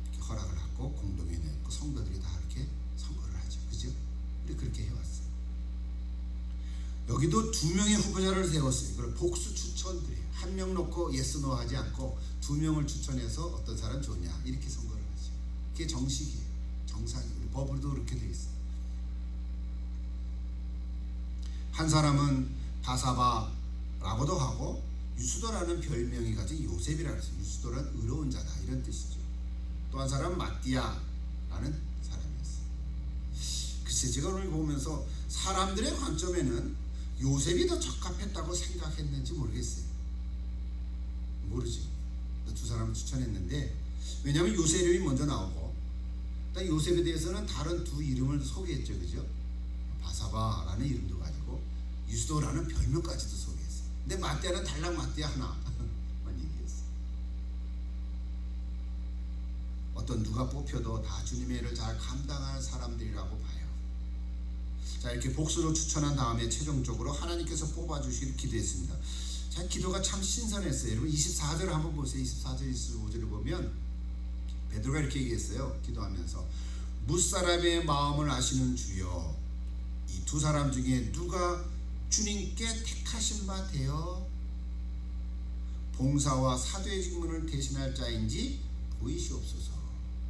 이렇게 허락을 하고 공동회의는 그 성도들이 다 이렇게 선거를 하죠. 그죠? 우리 그렇게 해왔어요. 여기도 2명의 후보자를 세웠어요. 그걸 복수 추천 그래요. 1명 놓고 예스 노 하지 않고 2명을 추천해서 어떤 사람 좋냐 이렇게 선거를 하죠. 그게 정식이에요. 정상이에요. 법으로도 그렇게 되어 있어요. 한 사람은 바사바라고도 하고, 유수도라는 별명이 가진 요셉이라고 해서 유수도란 의로운 자다 이런 뜻이죠. 또 한 사람은 마띠아라는 사람이었어요. 글쎄, 제가 오늘 보면서 사람들의 관점에는 요셉이 더 적합했다고 생각했는지 모르겠어요. 모르죠. 두 사람을 추천했는데, 왜냐하면 요셉 이름이 먼저 나오고, 요셉에 대해서는 다른 두 이름을 소개했죠. 그죠? 바사바라는 이름도 가지고 유스도라는 별명까지도 소개했어요. 근데 마띠아는 달랑 마띠아 하나만 얘기했어요. 어떤 누가 뽑혀도 다 주님의 일을 잘 감당할 사람들이라고 봐요. 자, 이렇게 복수로 추천한 다음에 최종적으로 하나님께서 뽑아주시기를 기도했습니다. 자, 기도가 참 신선했어요. 여러분 24절을 한번 보세요. 24절 25절을 보면 베드로가 이렇게 얘기했어요. 기도하면서 무사람의 마음을 아시는 주여, 이 두 사람 중에 누가 주님께 택하신 바 되어 봉사와 사도의 직분을 대신할 자인지 보이시옵소서.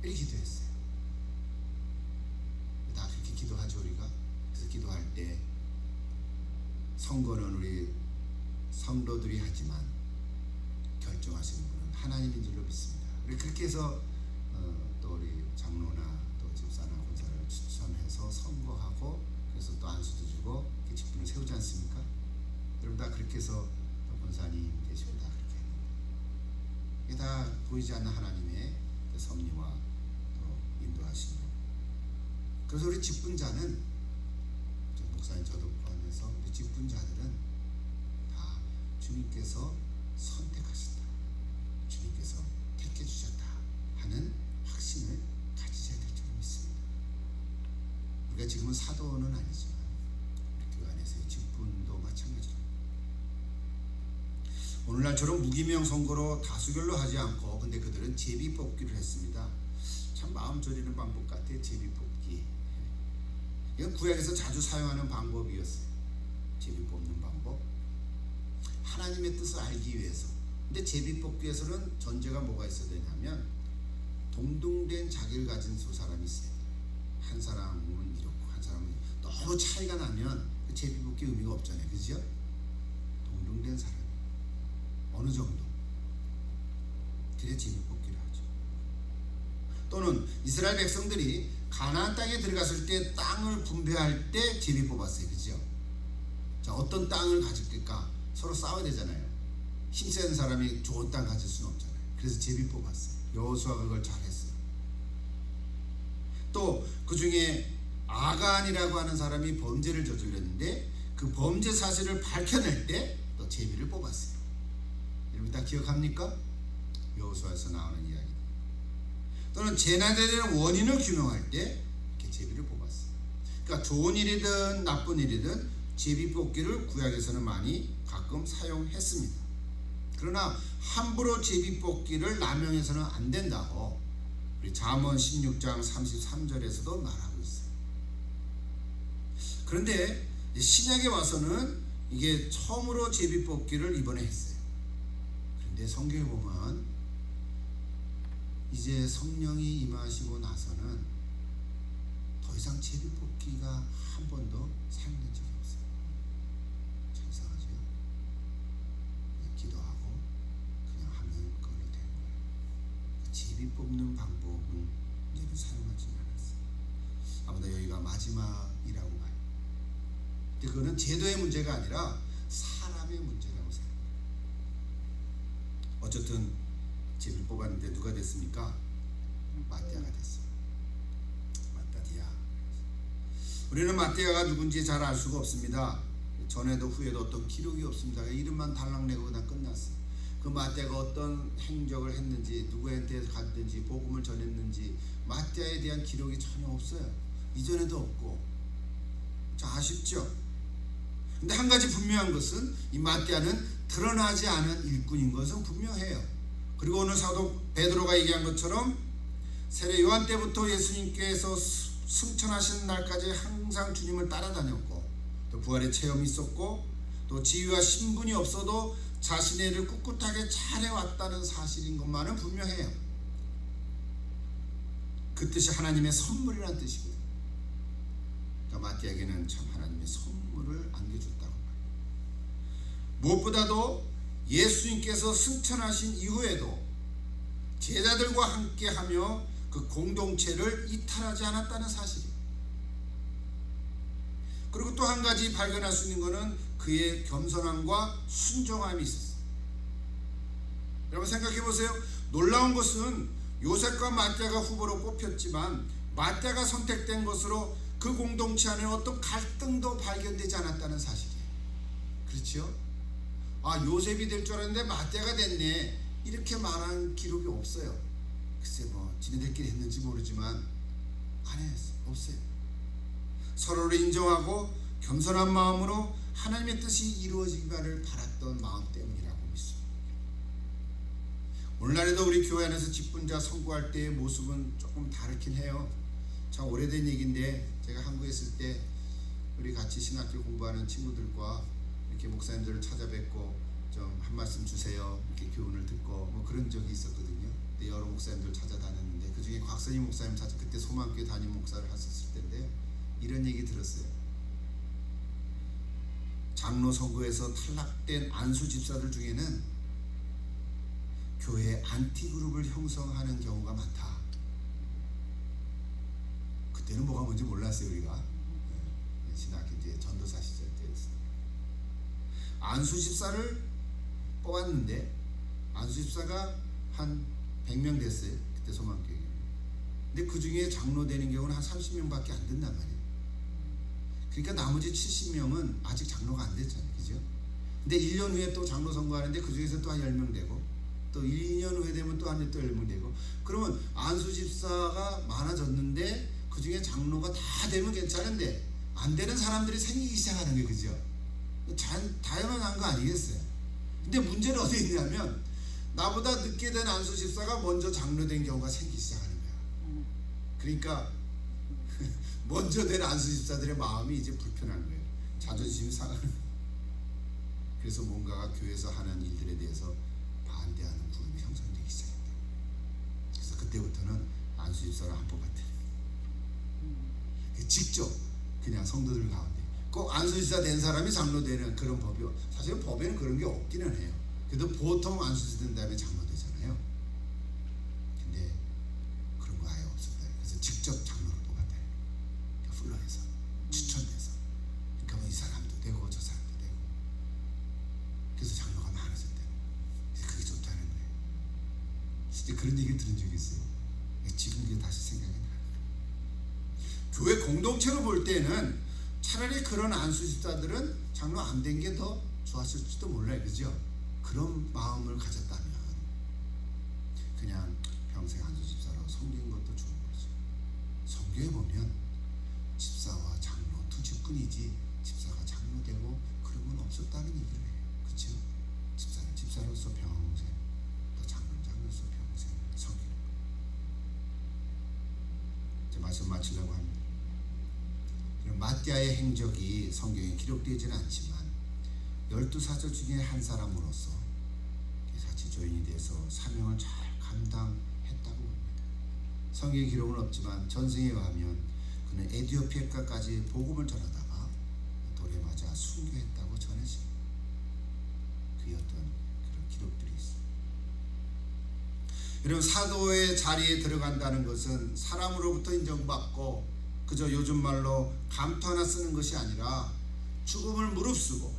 이렇게 기도했어요. 다 그렇게 기도하죠 우리가. 그래서 기도할 때 선거는 우리 성도들이 하지만 결정하시는 분은 하나님인 줄로 믿습니다. 우리 그렇게 해서 또 우리 장로나 또 집사나 권사를 추천해서 선거하고, 그래서 또 안수도 주고 이렇게 직분을 세우지 않습니까? 여러분 다 그렇게 해서 또 권사님 되시고 다 그렇게 합니다. 이게 다 보이지 않는 하나님의 섭리와 또 인도하심으로. 그래서 우리 직분자는, 목사님 저도 포함해서 우리 직분자들은 다 주님께서 선택하신다, 주님께서 택해 주셨다 하는 확신을 가지셔야 될 줄 믿습니다. 우리가 지금은 사도는 아니지만 우리 교회 안에서의 직분도 마찬가지로 오늘날처럼 무기명 선거로 다수결로 하지 않고, 근데 그들은 제비 뽑기를 했습니다. 참 마음 졸이는 방법 같아요. 제비 뽑기. 이건 구약에서 자주 사용하는 방법이었어요. 제비 뽑는 방법. 하나님의 뜻을 알기 위해서. 근데 제비 뽑기에서는 전제가 뭐가 있어야 되냐면 동등된 자기를 가진 두 사람이 있어요. 한 사람은 이렇고 한 사람은 너무 차이가 나면 그 제비 뽑기 의미가 없잖아요. 그죠? 동등된 사람 어느 정도 그래 제비 뽑기를 하죠. 또는 이스라엘 백성들이 가나안 땅에 들어갔을 때 땅을 분배할 때 제비 뽑았어요. 그죠? 자, 어떤 땅을 가질까? 서로 싸워야 되잖아요. 힘센 사람이 좋은 땅 가질 수는 없잖아요. 그래서 제비 뽑았어요. 여호수아가 그걸 잘했어요. 또 그 중에 아간이라고 하는 사람이 범죄를 저질렀는데 그 범죄 사실을 밝혀낼 때 또 제비를 뽑았어요. 여러분 다 기억합니까? 여호수아에서 나오는 이야기. 또는 재난에 대한 원인을 규명할 때 이렇게 제비를 뽑았어요. 그러니까 좋은 일이든 나쁜 일이든 제비 뽑기를 구약에서는 많이 가끔 사용했습니다. 그러나 함부로 제비 뽑기를 남용해서는 안 된다고 우리 잠언 16장 33절에서도 말하고 있어요. 그런데 신약에 와서는 이게 처음으로 제비 뽑기를 이번에 했어요. 그런데 성경에 보면 이제 성령이 임하시고 나서는 더 이상 제비 뽑기가 한 번도 사용된 적이 없어요. 참 이상하죠? 그냥 기도하고 그냥 하면 그걸로 되는 거예요. 제비 뽑는 방법은 이제는 사용하지 않았어요. 아무도 여기가 마지막이라고 봐요. 근데 그거는 제도의 문제가 아니라 사람의 문제라고 생각해요. 어쨌든 제비를 뽑았는데 누가 됐습니까? 마띠아가 됐어요. 마따디아. 우리는 마띠아가 누군지 잘 알 수가 없습니다. 전에도 후에도 어떤 기록이 없습니다. 이름만 달랑내고 그냥 끝났어요. 그 마띠아가 어떤 행적을 했는지, 누구한테 갔는지, 복음을 전했는지 마띠아에 대한 기록이 전혀 없어요. 이전에도 없고. 자, 아쉽죠? 근데 한 가지 분명한 것은 이 마띠아는 드러나지 않은 일꾼인 것은 분명해요. 그리고 오늘 사도 베드로가 얘기한 것처럼 세례 요한 때부터 예수님께서 승천하시는 날까지 항상 주님을 따라다녔고, 또 부활의 체험이 있었고, 또 지위와 신분이 없어도 자신의 일을 꿋꿋하게 잘해왔다는 사실인 것만은 분명해요. 그 뜻이 하나님의 선물이라는 뜻이거든요. 그러니까 마띠아에게는 참 하나님의 선물을 안겨줬다고 말해요. 무엇보다도 예수님께서 승천하신 이후에도 제자들과 함께하며 그 공동체를 이탈하지 않았다는 사실이에요. 그리고 또 한 가지 발견할 수 있는 것은 그의 겸손함과 순종함이 있었어요. 여러분 생각해 보세요. 놀라운 것은 요셉과 마띠아가 후보로 뽑혔지만 마띠아가 선택된 것으로 그 공동체 안에 어떤 갈등도 발견되지 않았다는 사실이에요. 그렇죠? 요셉이 될 줄 알았는데 마태가 됐네, 이렇게 말한 기록이 없어요. 글쎄 지네들끼리 했는지 모르지만 안 했어요. 없어요. 서로를 인정하고 겸손한 마음으로 하나님의 뜻이 이루어지기를 바랐던 마음 때문이라고 믿습니다. 오늘날에도 우리 교회 안에서 직분자 선거할 때의 모습은 조금 다르긴 해요. 참 오래된 얘기인데, 제가 한국에 있을 때 우리 같이 신학교 공부하는 친구들과 이렇게 목사님들을 찾아뵙고 좀 한 말씀 주세요, 이렇게 교훈을 듣고 그런 적이 있었거든요. 근데 여러 목사님들 찾아다녔는데 그 중에 곽선희 목사님 그때 소망교회 담임 목사를 하셨을 때인데요, 이런 얘기 들었어요. 장로 선거에서 탈락된 안수 집사들 중에는 교회 안티그룹을 형성하는 경우가 많다. 그때는 뭐가 뭔지 몰랐어요, 우리가. 신학교 이제 전도사 시절 때였어요. 안수 집사를 뽑았는데 안수 집사가 한 100명 됐어요, 그때 소망교회. 근데 그 중에 장로 되는 경우는 한 30명밖에 안 된단 말이에요. 그러니까 나머지 70명은 아직 장로가 안 됐잖아요, 그죠? 근데 1년 후에 또 장로 선거하는데 그 중에서 또 한 10명 되고, 또 2년 후에 되면 또 한 10명 되고, 그러면 안수 집사가 많아졌는데 그 중에 장로가 다 되면 괜찮은데 안 되는 사람들이 생기기 시작하는 게, 그죠? 당연한 거 아니겠어요? 근데 문제는 어디 있냐면, 나보다 늦게 된 안수 집사가 먼저 장로 된 경우가 생기기 시작하는 거야. 그러니까 먼저 된 안수 집사들의 마음이 이제 불편한 거예요. 자존심이 상하는. 그래서 뭔가가 교회에서 하는 일들에 대해서 반대하는 그룹이 형성되기 시작했다. 그래서 그때부터는 안수 집사를 안 뽑았대. 직접 그냥 성도들 가운데 꼭 안수 집사 된 사람이 장로 되는 그런 법이, 사실은 법에는 그런 게 없기는 해요. 그래도 보통 안수 집사 된 다음에 장로 되잖아요. 근데 그런 거 아예 없었다. 그래서 직접 장로를 뽑았다. 플러에서 추천돼서, 그러니까 이 사람도 되고 저 사람도 되고, 그래서 장로가 많아졌대요. 그게 좋다는 거예요. 진짜 그런 얘기를 들은 적이 있어요. 지금 그게 다시 생각이 나요. 교회 공동체로 볼 때는 차라리 그런 안수 집사들은 장로 안 된 게 더 좋았을지도 몰라요, 그죠? 그런 마음을 가졌다면 그냥 평생 안수 집사로 섬기는 것도 좋은 거죠. 성경에 보면 집사와 장로 두 직분이지 집사가 장로 되고 그런 건 없었다는 얘기를 해요, 그렇죠? 집사는 집사로서 평생, 또 장로는 장로로서 평생 섬기는 거예요. 제 말씀 마치려고 합니다. 마띠아의 행적이 성경에 기록되지는 않지만 12사도 중에 한 사람으로서 자치조인이 돼서 사명을 잘 감당했다고 봅니다. 성경 기록은 없지만 전승에 의하면 그는 에티오피아까지 복음을 전하다가 돌에 맞아 순교했다고 전해집니다. 그의 어떤 그런 기록들이 있습니다. 여러분, 사도의 자리에 들어간다는 것은 사람으로부터 인정받고 그저 요즘 말로 감투 하나 쓰는 것이 아니라 죽음을 무릅쓰고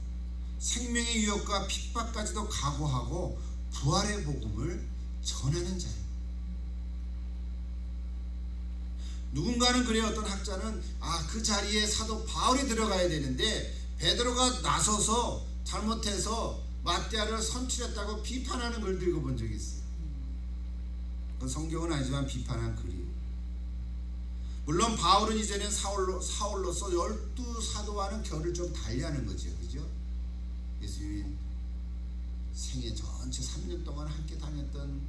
생명의 위협과 핍박까지도 각오하고 부활의 복음을 전하는 자예요. 누군가는 그래요. 어떤 학자는 그 자리에 사도 바울이 들어가야 되는데 베드로가 나서서 잘못해서 마띠아를 선출했다고 비판하는 걸 읽어본 적이 있어요. 그 성경은 아니지만 비판한 글이에요. 물론 바울은 이제는 사울로서 12사도와는 결을 좀 달리하는 거죠, 그죠? 예수님 생애 전체 3년 동안 함께 다녔던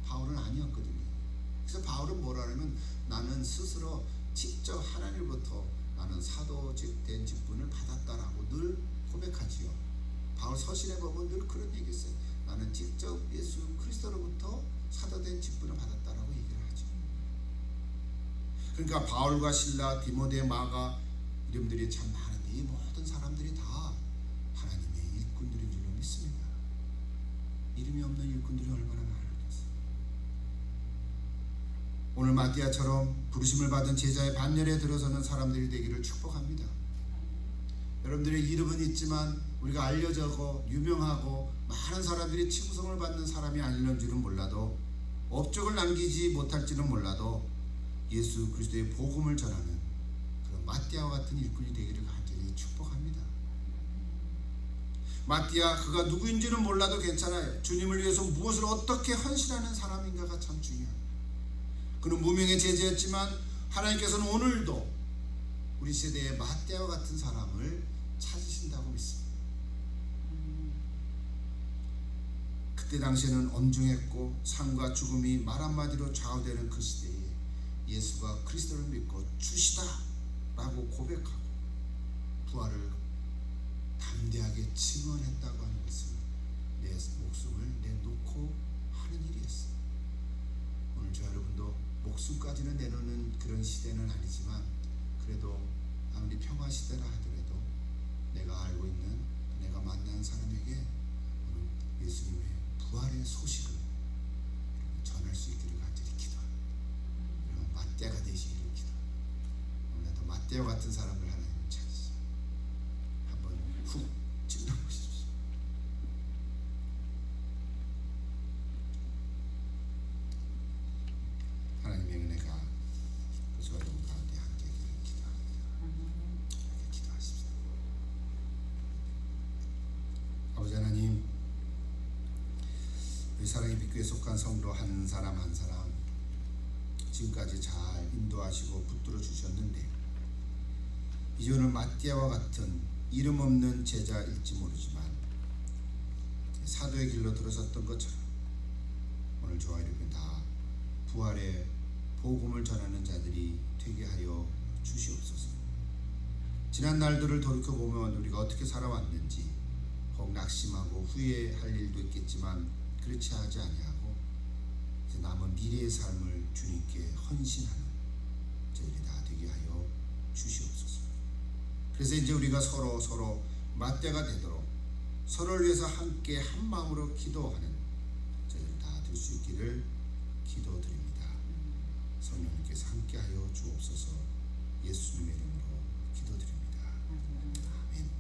바울은 아니었거든요. 그래서 바울은 뭐라냐면, 나는 스스로 직접 하나님으로부터 나는 사도 된 직분을 받았다라고 늘 고백하지요. 바울 서신에 보면 늘 그런 얘기 있어요. 나는 직접 예수 그리스도로부터 사도된 직분을 받았다라고 얘기를 하죠. 그러니까 바울과 실라, 디모데, 마가 이름들이 참 많은데 이 모든 사람들이 다 하나님의 일꾼들인 줄로 믿습니다. 이름이 없는 일꾼들이 얼마나 많았겠어요. 오늘 마띠아처럼 부르심을 받은 제자의 반열에 들어서는 사람들이 되기를 축복합니다. 여러분들의 이름은 있지만 우리가 알려져고 유명하고 많은 사람들이 칭송을 받는 사람이 아니는 줄은 몰라도, 업적을 남기지 못할지는 몰라도 예수 그리스도의 복음을 전하는 그런 마띠아와 같은 일꾼이 되기를 간절히 축복합니다. 마띠아, 그가 누구인지는 몰라도 괜찮아요. 주님을 위해서 무엇을 어떻게 헌신하는 사람인가가 참 중요합니다. 그는 무명의 제자였지만 하나님께서는 오늘도 우리 세대의 마띠아와 같은 사람을 찾으신다고 믿습니다. 그때 당시에는 엄중했고 삶과 죽음이 말 한마디로 좌우되는 그 시대에 예수가 그리스도를 믿고 주시다 라고 고백하고 부활을 담대하게 증언했다고 하는 것은 내 목숨을 내놓고 하는 일이었어요. 오늘 저 여러분도 목숨까지는 내놓는 그런 시대는 아니지만 그래도 아무리 평화 시대라 하더라도 내가 알고 있는, 내가 만난 사람에게 오늘 예수님의 부활의 소식을 전할 수 있기를 간절히 기도합니다. 여러분 마띠아가 되시기를 기도합니다. 오늘도 마띠아 같은 사람을 하나님 찾으시죠. 한번 훅 찔러보십시오. 하나님의 은혜가 그 여러분 가운데 함께 있기를 기도합니다. 이렇게 기도하십시다. 아버지 하나님, 우리 사랑의 빛교에 속한 성도 한 사람 한 사람 지금까지 잘 인도하시고 붙들어 주셨는데 이제 오늘 마띠아와 같은 이름 없는 제자일지 모르지만 사도의 길로 들어섰던 것처럼 오늘 저와 여러분 다 부활의 복음을 전하는 자들이 되게 하여 주시옵소서. 지난 날들을 돌이켜보면 우리가 어떻게 살아왔는지 혹 낙심하고 후회할 일도 있겠지만 그렇지 하지 아니하고 이제 남은 미래의 삶을 주님께 헌신하는 저희들이 다 되게 하여 주시옵소서. 그래서 이제 우리가 서로 맞대가 되도록 서로를 위해서 함께 한 마음으로 기도하는 저희들 다 될 수 있기를 기도드립니다. 성령님께서 함께 하여 주옵소서. 예수님의 이름으로 기도드립니다. 아멘.